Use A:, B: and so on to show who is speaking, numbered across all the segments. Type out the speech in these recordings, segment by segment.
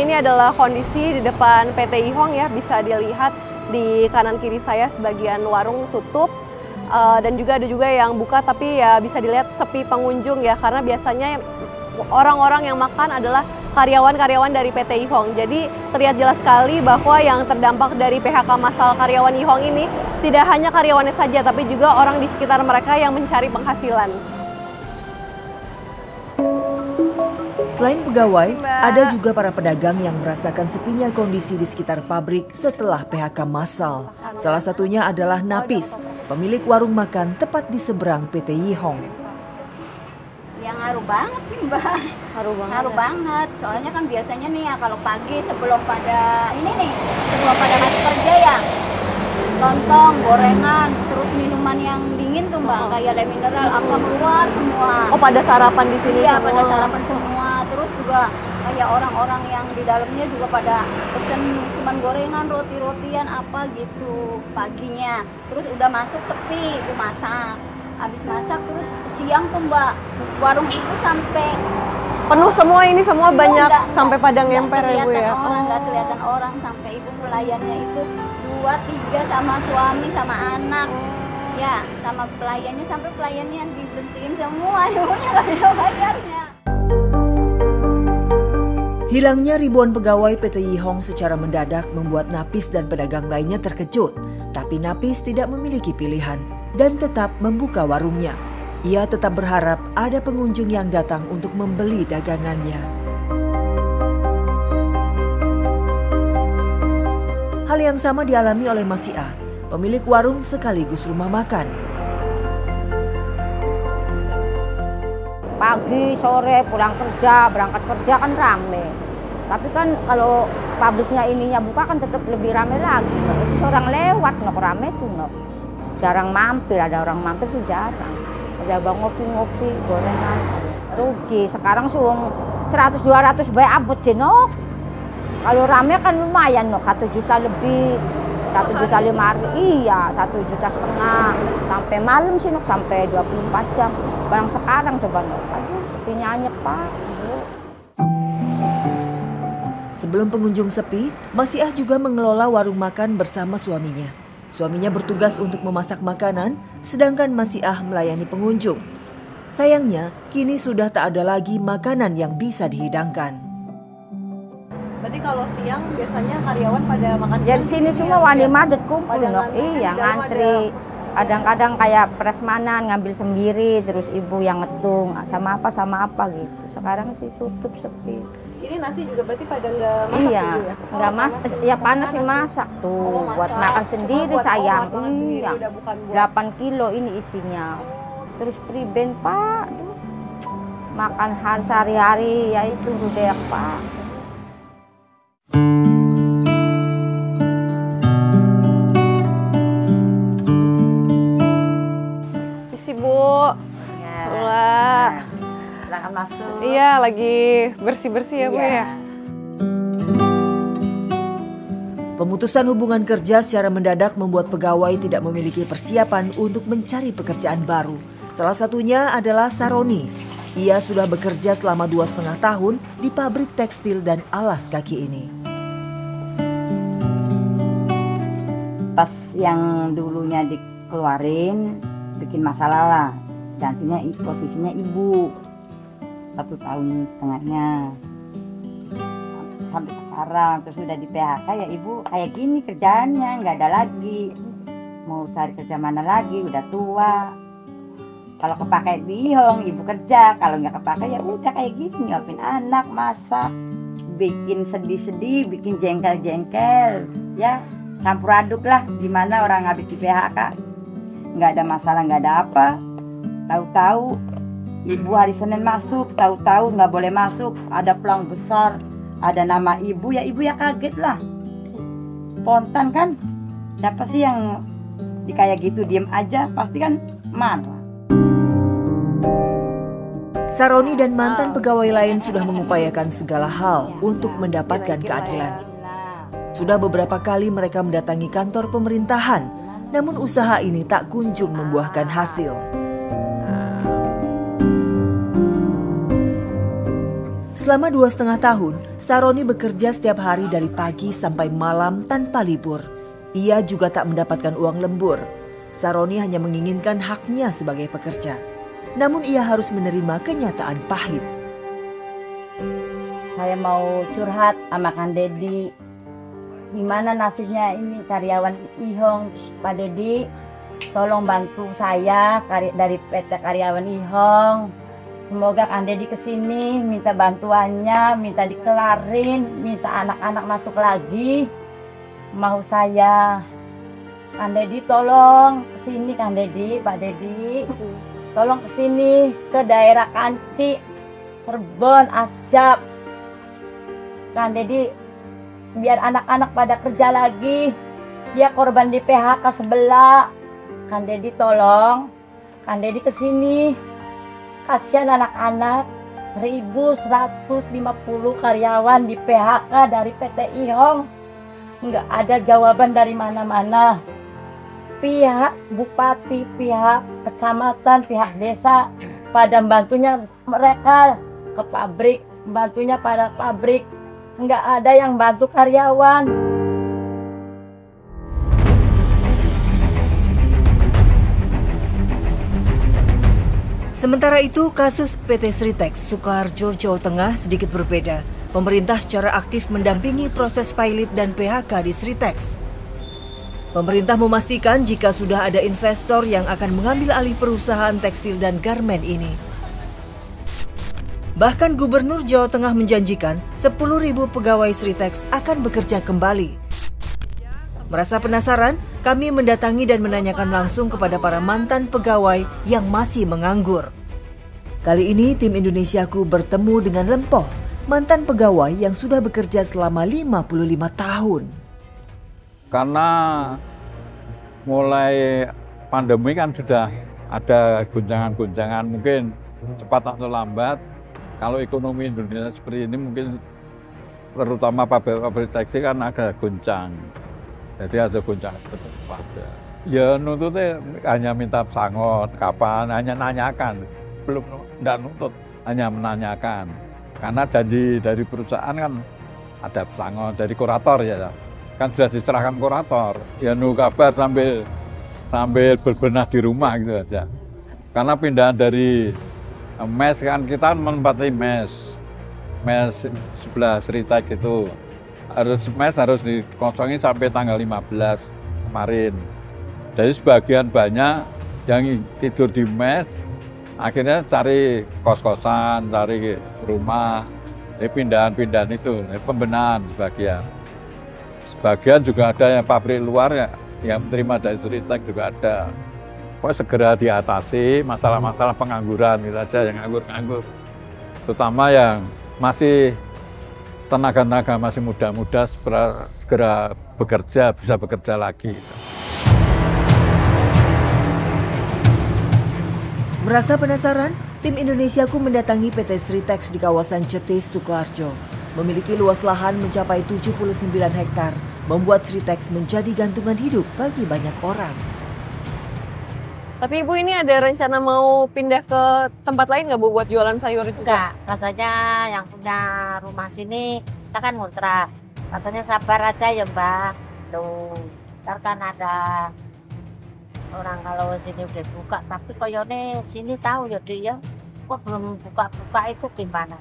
A: ini adalah kondisi di depan PT Ihong ya, bisa dilihat di kanan kiri saya sebagian warung tutup dan juga ada juga yang buka, tapi ya bisa dilihat sepi pengunjung ya, karena biasanya orang-orang yang makan adalah karyawan-karyawan dari PT Ihong. Jadi terlihat jelas sekali bahwa yang terdampak dari PHK massal karyawan Ihong ini tidak hanya karyawannya saja, tapi juga orang di sekitar mereka yang mencari penghasilan.
B: Selain pegawai, ada juga para pedagang yang merasakan sepinya kondisi di sekitar pabrik setelah PHK massal. Salah satunya adalah Napis, pemilik warung makan tepat di seberang PT Ihong.
C: Ya ngaruh banget sih Mbak. Ngaruh banget. Soalnya kan biasanya nih ya kalau pagi sebelum pada masuk kerja ya, lontong, gorengan, terus minuman yang dingin tuh Mbak, kayak le mineral apa keluar semua.
A: Oh, pada sarapan di sini
C: iya,
A: semua? Iya,
C: pada sarapan semua. Terus juga kayak orang-orang yang di dalamnya juga pada pesen cuman gorengan, roti-rotian apa gitu paginya. Terus udah masuk sepi, itu masak. Habis masak terus siang tuh Mbak, warung itu sampai
A: penuh semua, ini semua banyak sampai pada ngemper ya Bu ya?
C: Nggak kelihatan orang, sampai ibu pelayannya itu 2-3 sama suami sama anak. Ya, sama pelayannya, sampai pelayannya dibersihin semua, ibunya nggak bisa bayarnya.
B: Hilangnya ribuan pegawai PT Ihong secara mendadak membuat Napis dan pedagang lainnya terkejut. Tapi Napis tidak memiliki pilihan dan tetap membuka warungnya. Ia tetap berharap ada pengunjung yang datang untuk membeli dagangannya. Hal yang sama dialami oleh Masiah, pemilik warung sekaligus rumah makan.
D: Pagi, sore, pulang kerja, berangkat kerja kan rame. Tapi kan kalau pabriknya ininya buka kan tetap lebih rame lagi. Itu orang lewat, nok rame tuh nok. Jarang mampir, ada orang mampir tuh jarang. Ada bang ngopi-ngopi, gorengan, rugi. Sekarang suung 100-200 baik abot jenok. Kalau rame kan lumayan nok, 1 juta lebih, 1.500.000, iya 1,5 juta sampai malam sih nok, sampai 24 jam. Barang sekarang coba nok, aduh sepinya anyep Pak.
B: Sebelum pengunjung sepi, Masiah juga mengelola warung makan bersama suaminya. Suaminya bertugas untuk memasak makanan, sedangkan Masiah melayani pengunjung. Sayangnya, kini sudah tak ada lagi makanan yang bisa dihidangkan.
A: Berarti kalau siang biasanya karyawan pada makan siang?
D: Ya di sini semua wani madet kumpul nok, iya ngantri. Kadang-kadang kayak prasmanan ngambil sendiri, terus ibu yang ngetung sama apa gitu. Sekarang sih tutup sepi.
A: Ini nasi juga berarti pada nggak masak
D: iya,
A: ya?
D: nggak masak, ya panas sih masak tuh, buat makan sendiri sayang. Iya, 8 kilo ini isinya. Terus priben Pak, makan sehari-hari ya itu udah Pak.
A: Misi Bu,
D: Silahkan masuk.
A: Iya, lagi bersih-bersih ya Bu ya.
B: Pemutusan hubungan kerja secara mendadak membuat pegawai tidak memiliki persiapan untuk mencari pekerjaan baru. Salah satunya adalah Saroni. Ia sudah bekerja selama 2,5 tahun di pabrik tekstil dan alas kaki ini.
E: Pas yang dulunya dikeluarin, bikin masalah lah. Gantinya posisinya ibu. 1 tahun setengahnya sampai sekarang, terus udah di PHK ya ibu kayak gini kerjaannya, nggak ada lagi, mau cari kerja mana lagi, udah tua. Kalau kepake di Ihong ibu kerja, kalau nggak kepake ya udah kayak gini, nyuapin anak, masak, bikin sedih-sedih, bikin jengkel-jengkel, ya campur aduk lah. Gimana orang habis di PHK, nggak ada masalah, nggak ada apa, tahu-tahu ibu hari Senin masuk, tahu-tahu nggak boleh masuk, ada pelang besar, ada nama ibu ya kaget lah. Spontan kan, siapa sih yang kayak gitu diem aja, pasti kan marah.
B: Saroni dan mantan pegawai lain sudah mengupayakan segala hal untuk mendapatkan keadilan. Sudah beberapa kali mereka mendatangi kantor pemerintahan, namun usaha ini tak kunjung membuahkan hasil. Selama 2,5 tahun, Saroni bekerja setiap hari dari pagi sampai malam tanpa libur. Ia juga tak mendapatkan uang lembur. Saroni hanya menginginkan haknya sebagai pekerja. Namun ia harus menerima kenyataan pahit.
E: Saya mau curhat sama Kang Dedi. Gimana nasibnya ini karyawan Ihong, Pak Dedi? Tolong bantu saya dari PT Karyawan Ihong. Semoga Kang Dedi kesini minta bantuannya, minta dikelarin, minta anak-anak masuk lagi. Mau saya. Kang Dedi tolong kesini, Kang Dedi, Pak Dedi. Tolong kesini ke daerah Kanci, Cirebon, Asjab. Kang Dedi, biar anak-anak pada kerja lagi. Dia korban di PHK sebelah. Kang Dedi tolong, Kang Dedi kesini. Kasihan anak-anak, 1.150 karyawan di PHK dari PT Ihong. Nggak ada jawaban dari mana-mana. Pihak bupati, pihak kecamatan, pihak desa pada bantunya mereka ke pabrik, bantunya pada pabrik. Nggak ada yang bantu karyawan.
B: Sementara itu, kasus PT Sritex Sukoharjo, Jawa Tengah sedikit berbeda. Pemerintah secara aktif mendampingi proses pilot dan PHK di Sritex. Pemerintah memastikan jika sudah ada investor yang akan mengambil alih perusahaan tekstil dan garmen ini. Bahkan Gubernur Jawa Tengah menjanjikan 10.000 pegawai Sritex akan bekerja kembali. Merasa penasaran, kami mendatangi dan menanyakan langsung kepada para mantan pegawai yang masih menganggur. Kali ini tim Indonesiaku bertemu dengan Lempoh, mantan pegawai yang sudah bekerja selama 55 tahun.
F: Karena mulai pandemi kan sudah ada guncangan-guncangan, mungkin cepat atau lambat. Kalau ekonomi Indonesia seperti ini mungkin terutama pabrik tekstil kan ada goncang. Jadi ada goncangan tetap ada. Ya nuntutnya hanya minta pesangon, kapan, hanya nanyakan. Belum, enggak nuntut, hanya menanyakan. Karena janji dari perusahaan kan ada pesangon, dari kurator ya. Kan sudah diserahkan kurator. Ya nunggu kabar sambil berbenah di rumah gitu aja. Karena pindahan dari mes kan kita menempati mes sebelah Sritex itu. Harus dikosongin sampai tanggal 15 kemarin. Jadi sebagian banyak yang tidur di mes, akhirnya cari kos-kosan, cari rumah, pindahan-pindahan itu, pembenahan sebagian. Sebagian juga ada yang pabrik luar ya, yang terima dari Sritex juga ada. Pokoknya segera diatasi masalah-masalah pengangguran itu aja, yang nganggur-nganggur. Terutama yang masih tenaga-tenaga masih muda-muda segera bekerja, bisa bekerja lagi.
B: Merasa penasaran, tim Indonesiaku mendatangi PT Sritex di kawasan Cetis, Sukoharjo. Memiliki luas lahan mencapai 79 hektar, membuat Sritex menjadi gantungan hidup bagi banyak orang.
A: Tapi Ibu ini ada rencana mau pindah ke tempat lain nggak Bu buat jualan sayur itu?
D: Enggak, katanya yang punya rumah sini, kita kan ngontrak. Katanya sabar aja ya Mbak. Tuh, ntar kan ada orang kalau sini udah buka, tapi koyone sini tahu ya dia, kok belum buka-buka itu gimana?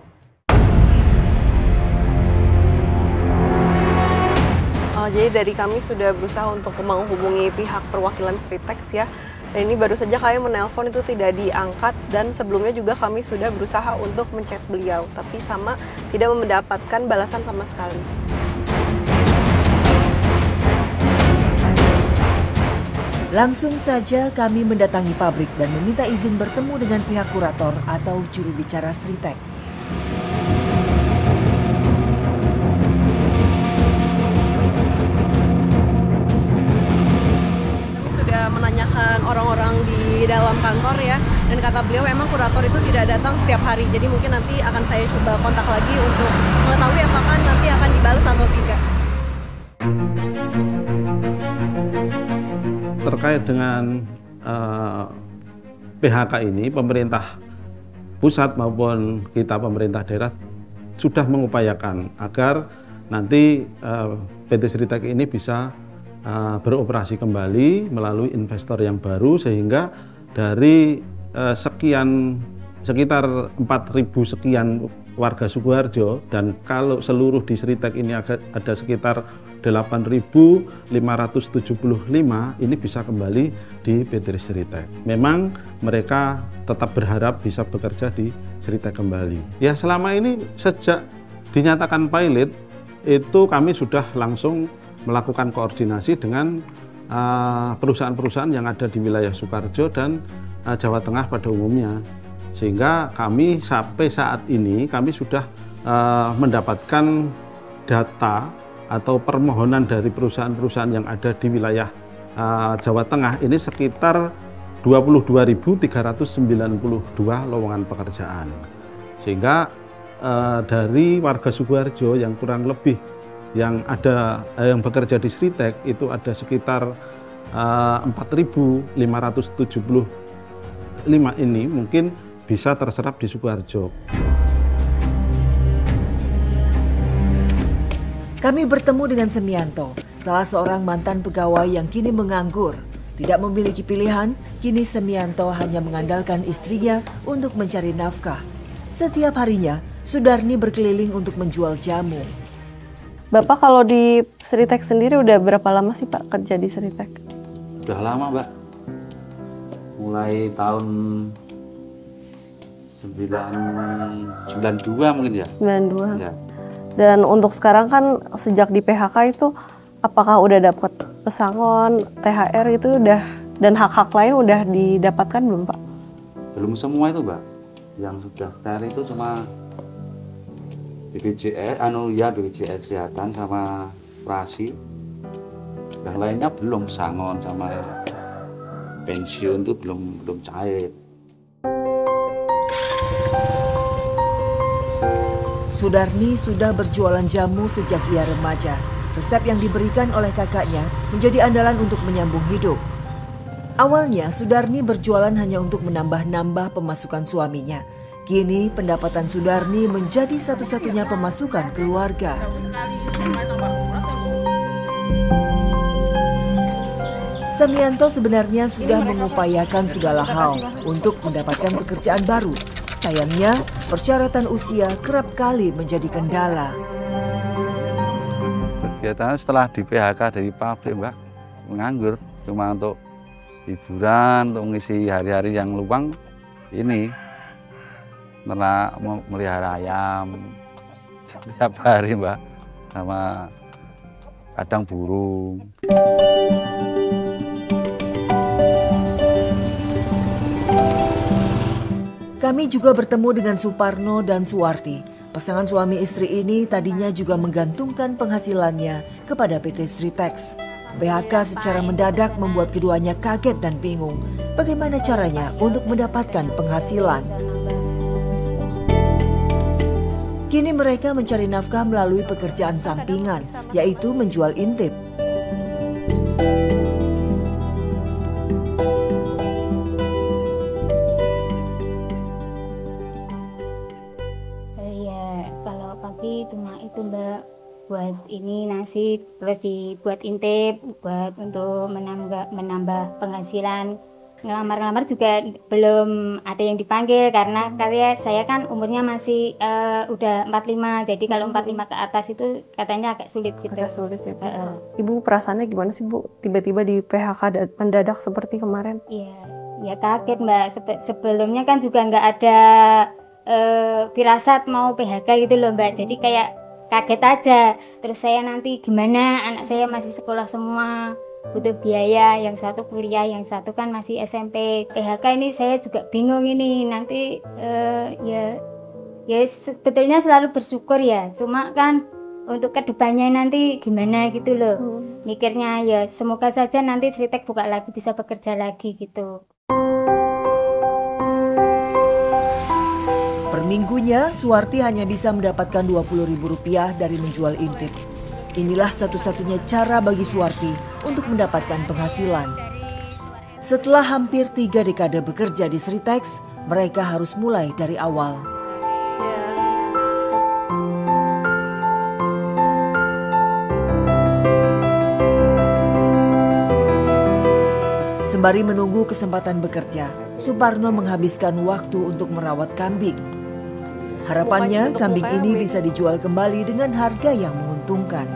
A: Jadi dari kami sudah berusaha untuk menghubungi pihak perwakilan Sritex ya. Dan ini baru saja kami menelpon itu tidak diangkat, dan sebelumnya juga kami sudah berusaha untuk menchat beliau, tapi sama tidak mendapatkan balasan sama sekali.
B: Langsung saja kami mendatangi pabrik dan meminta izin bertemu dengan pihak kurator atau juru bicara Sritex.
A: Menanyakan orang-orang di dalam kantor ya, dan kata beliau memang kurator itu tidak datang setiap hari, jadi mungkin nanti akan saya coba kontak lagi untuk mengetahui apakah nanti akan dibalas atau tidak.
G: Terkait dengan PHK ini, pemerintah pusat maupun kita pemerintah daerah sudah mengupayakan agar nanti PT Sritek ini bisa beroperasi kembali melalui investor yang baru, sehingga dari sekitar 4.000 sekian warga Sukoharjo, dan kalau seluruh di Sritek ini ada sekitar 8.575, ini bisa kembali di PT Sritek. Memang mereka tetap berharap bisa bekerja di Sritek kembali. Ya, selama ini sejak dinyatakan pilot itu kami sudah langsung melakukan koordinasi dengan perusahaan-perusahaan yang ada di wilayah Sukoharjo dan Jawa Tengah pada umumnya, sehingga kami sampai saat ini kami sudah mendapatkan data atau permohonan dari perusahaan-perusahaan yang ada di wilayah Jawa Tengah ini sekitar 22.392 lowongan pekerjaan, sehingga dari warga Sukoharjo yang kurang lebih yang bekerja di Sritek itu ada sekitar 4.575 ini mungkin bisa terserap di Sukoharjo.
B: Kami bertemu dengan Semianto, salah seorang mantan pegawai yang kini menganggur. Tidak memiliki pilihan, kini Semianto hanya mengandalkan istrinya untuk mencari nafkah. Setiap harinya, Sudarni berkeliling untuk menjual jamu.
A: Bapak kalau di Sritek sendiri udah berapa lama sih Pak kerja di Sritek?
H: Udah lama Mbak, mulai tahun 92 mungkin ya.
A: 92.
H: Ya.
A: Dan untuk sekarang kan sejak di PHK itu apakah udah dapat pesangon, THR itu udah, dan hak-hak lain udah didapatkan belum Pak?
H: Belum semua itu Mbak, yang sudah cari itu cuma BPJS, BPJS Kesehatan sama Prasi. Yang lainnya belum, sangon sama pensiun itu belum cair.
B: Sudarni sudah berjualan jamu sejak ia remaja. Resep yang diberikan oleh kakaknya menjadi andalan untuk menyambung hidup. Awalnya Sudarni berjualan hanya untuk menambah-nambah pemasukan suaminya. Kini pendapatan Sudarni menjadi satu-satunya pemasukan keluarga. Semianto sebenarnya sudah mengupayakan segala hal untuk mendapatkan pekerjaan baru. Sayangnya, persyaratan usia kerap kali menjadi kendala.
H: Kegiatan setelah di PHK dari pabrik Mbak, menganggur. Cuma untuk hiburan, untuk mengisi hari-hari yang luang, ini melihara ayam setiap hari Mbak, sama kadang burung.
B: Kami juga bertemu dengan Suparno dan Suwarti. Pasangan suami istri ini tadinya juga menggantungkan penghasilannya kepada PT Sritek. PHK secara mendadak membuat keduanya kaget dan bingung bagaimana caranya untuk mendapatkan penghasilan. Kini mereka mencari nafkah melalui pekerjaan sampingan, yaitu menjual intip.
C: Cuma itu Mbak, buat ini nasi, terus dibuat intip, buat untuk menambah penghasilan. Ngelamar-ngelamar juga belum ada yang dipanggil karena saya kan umurnya masih udah 45, jadi kalau 45 ke atas itu katanya agak sulit gitu.
A: Agak sulit ya Bu. Ibu perasaannya gimana sih Bu, tiba-tiba di PHK mendadak seperti kemarin?
C: Iya, ya kaget Mbak. Sebelumnya kan juga nggak ada firasat mau PHK gitu loh Mbak, jadi kayak kaget aja. Terus saya nanti gimana, anak saya masih sekolah semua, butuh biaya, yang satu kuliah, yang satu kan masih SMP. PHK ini saya juga bingung ini nanti ya sebetulnya selalu bersyukur ya, cuma kan untuk kedepannya nanti gimana gitu loh. Mikirnya ya semoga saja nanti Sritek buka lagi, bisa bekerja lagi gitu.
B: Per minggunya, Suwarti hanya bisa mendapatkan Rp20.000 dari menjual intip. Inilah satu-satunya cara bagi Suwarti untuk mendapatkan penghasilan. Setelah hampir 3 dekade bekerja di Sritek, mereka harus mulai dari awal. Sembari menunggu kesempatan bekerja, Suparno menghabiskan waktu untuk merawat kambing. Harapannya kambing ini bisa dijual kembali dengan harga yang menguntungkan.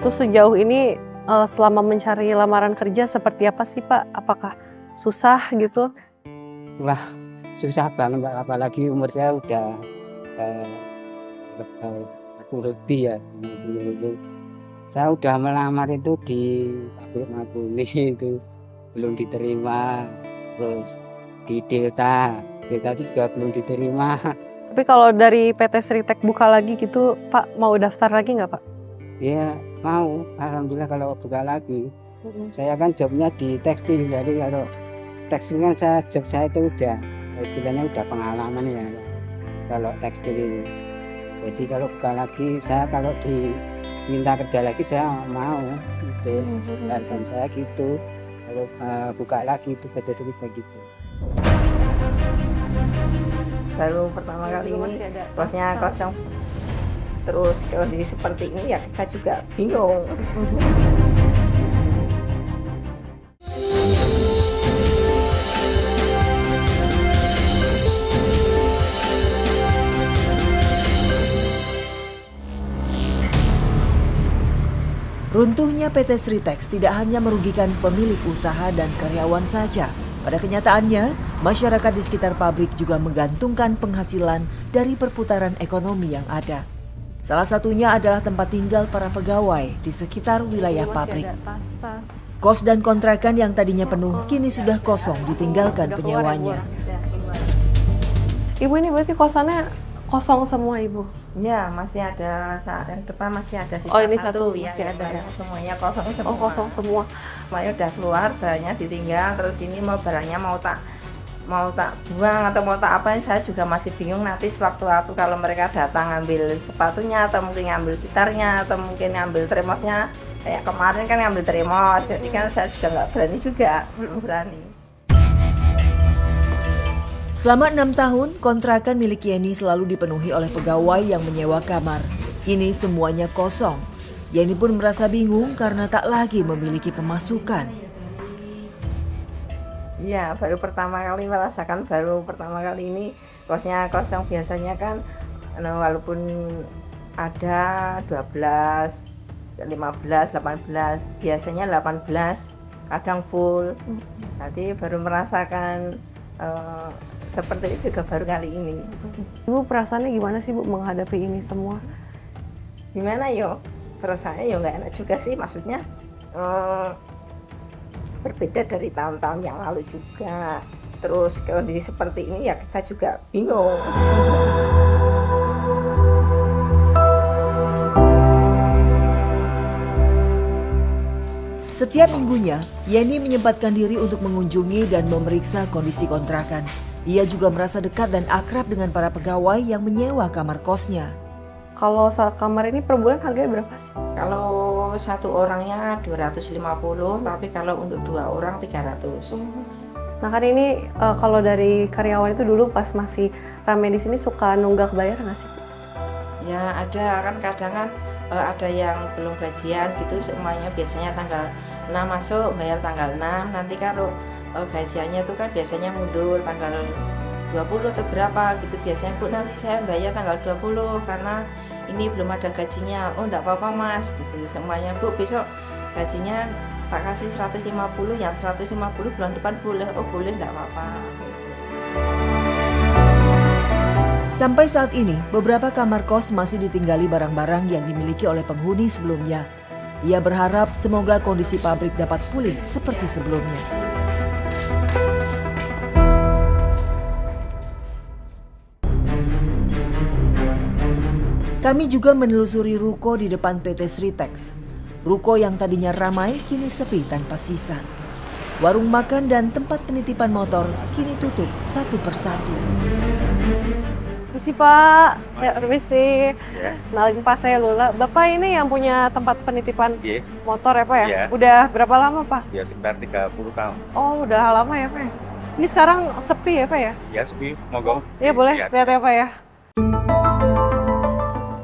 A: Terus sejauh ini selama mencari lamaran kerja seperti apa sih Pak? Apakah susah gitu?
I: Wah, susah banget Mbak, apalagi umur saya udah 10 lebih ya. Saya udah melamar itu di pabrik Maguni itu belum diterima, terus di Delta itu juga belum diterima.
A: Tapi kalau dari PT Sritek buka lagi gitu, Pak mau daftar lagi nggak Pak?
I: Ya mau, alhamdulillah kalau buka lagi. Saya kan jobnya di tekstil, jadi kalau tekstil kan job saya itu udah istilahnya udah pengalaman ya kalau tekstil ini. Jadi kalau buka lagi, saya kalau diminta kerja lagi saya mau gitu. Dan saya gitu kalau buka lagi itu PT Sritek gitu.
D: Baru pertama kali ini posnya kosong. Terus kondisi seperti ini ya kita juga bingung.
B: Runtuhnya PT Sritex tidak hanya merugikan pemilik usaha dan karyawan saja. Pada kenyataannya, masyarakat di sekitar pabrik juga menggantungkan penghasilan dari perputaran ekonomi yang ada. Salah satunya adalah tempat tinggal para pegawai di sekitar wilayah pabrik. Kos dan kontrakan yang tadinya penuh kini sudah kosong ditinggalkan penyewanya.
A: Ibu ini berarti kosannya kosong semua Ibu?
D: Ya, masih ada saat yang depan masih ada sisa.
A: Oh ini satu
D: ya,
A: masih ada ya?
D: Semuanya kosong semua.
A: Oh kosong semua.
D: Semuanya udah keluar, barangnya ditinggal, terus ini mau barangnya mau tak buang atau mau tak apain, saya juga masih bingung nanti sewaktu-waktu kalau mereka datang ngambil sepatunya atau mungkin ngambil gitarnya atau mungkin ngambil tremosnya. Kayak kemarin kan ngambil tremos, jadi kan saya juga nggak berani juga, belum berani.
B: Selama 6 tahun, kontrakan milik Yeni selalu dipenuhi oleh pegawai yang menyewa kamar. Kini semuanya kosong. Yeni pun merasa bingung karena tak lagi memiliki pemasukan.
D: Ya, baru pertama kali merasakan, baru pertama kali ini kosnya kosong. Biasanya kan walaupun ada 12, 15, 18, biasanya 18, kadang full. Nanti baru merasakan seperti itu juga baru kali ini.
A: Ibu perasaannya gimana sih Bu menghadapi ini semua?
D: Gimana yo? Perasaannya yo nggak enak juga sih, maksudnya berbeda dari tahun-tahun yang lalu juga. Terus kondisi seperti ini ya kita juga bingung.
B: Setiap minggunya, Yeni menyempatkan diri untuk mengunjungi dan memeriksa kondisi kontrakan. Ia juga merasa dekat dan akrab dengan para pegawai yang menyewa kamar kosnya.
A: Kalau kamar ini per bulan harganya berapa sih?
D: Kalau satu orangnya 250, tapi kalau untuk 2 orang 300.
A: Nah kan ini kalau dari karyawan itu dulu pas masih ramai di sini suka nunggak bayar nggak sih?
D: Ya ada kan, kadang kan ada yang belum gajian gitu, semuanya biasanya tanggal 6 masuk, bayar tanggal 6, nanti kalau gajiannya itu kan biasanya mundur tanggal 20 atau berapa gitu, biasanya Bu nanti saya bayar tanggal 20 karena ini belum ada gajinya. Oh enggak apa-apa Mas gitu, semuanya Bu besok gajinya tak kasih 150, yang 150 bulan depan boleh. Oh boleh, enggak apa-apa.
B: Sampai saat ini, beberapa kamar kos masih ditinggali barang-barang yang dimiliki oleh penghuni sebelumnya. Ia berharap semoga kondisi pabrik dapat pulih seperti sebelumnya. Kami juga menelusuri ruko di depan PT Sritex. Ruko yang tadinya ramai kini sepi tanpa sisa. Warung makan dan tempat penitipan motor kini tutup satu persatu.
A: Permisi Pak, ya permisi. Kenalin Pak, saya Lula. Bapak ini yang punya tempat penitipan motor ya Pak ya?
J: Yeah.
A: Udah berapa lama Pak?
J: Ya sekitar 30 tahun.
A: Oh udah lama ya Pak ya? Ini sekarang sepi ya Pak ya?
J: Ya sepi, monggo.
A: Iya boleh, lihat ya Pak ya.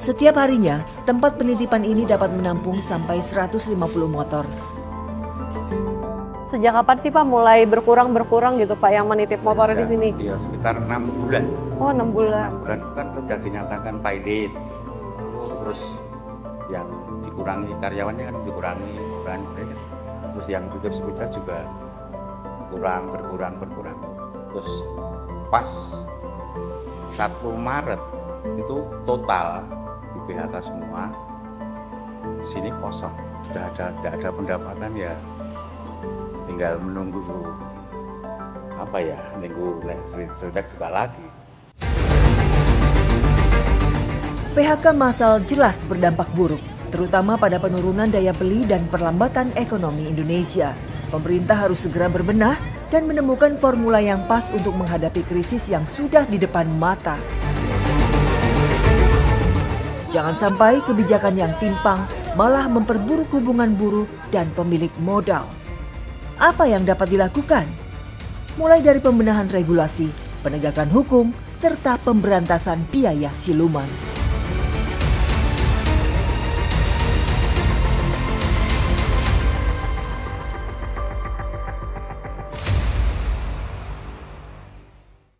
B: Setiap harinya, tempat penitipan ini dapat menampung sampai 150 motor.
A: Sejak kapan sih Pak mulai berkurang gitu Pak yang menitip motor di sini?
J: Iya, sekitar 6 bulan.
A: Oh, 6 bulan.
J: 6 bulan kan sudah dinyatakan pilot. Terus yang dikurangi karyawannya kan dikurangi. Terus yang tutup sepeda juga berkurang. Terus pas 1 Maret itu total di PHK semua, sini kosong. Sudah ada pendapatan ya, tinggal menunggu nunggu seritek juga lagi.
B: PHK massal jelas berdampak buruk, terutama pada penurunan daya beli dan perlambatan ekonomi Indonesia. Pemerintah harus segera berbenah dan menemukan formula yang pas untuk menghadapi krisis yang sudah di depan mata. Jangan sampai kebijakan yang timpang malah memperburuk hubungan buruh dan pemilik modal. Apa yang dapat dilakukan? Mulai dari pembenahan regulasi, penegakan hukum, serta pemberantasan biaya siluman.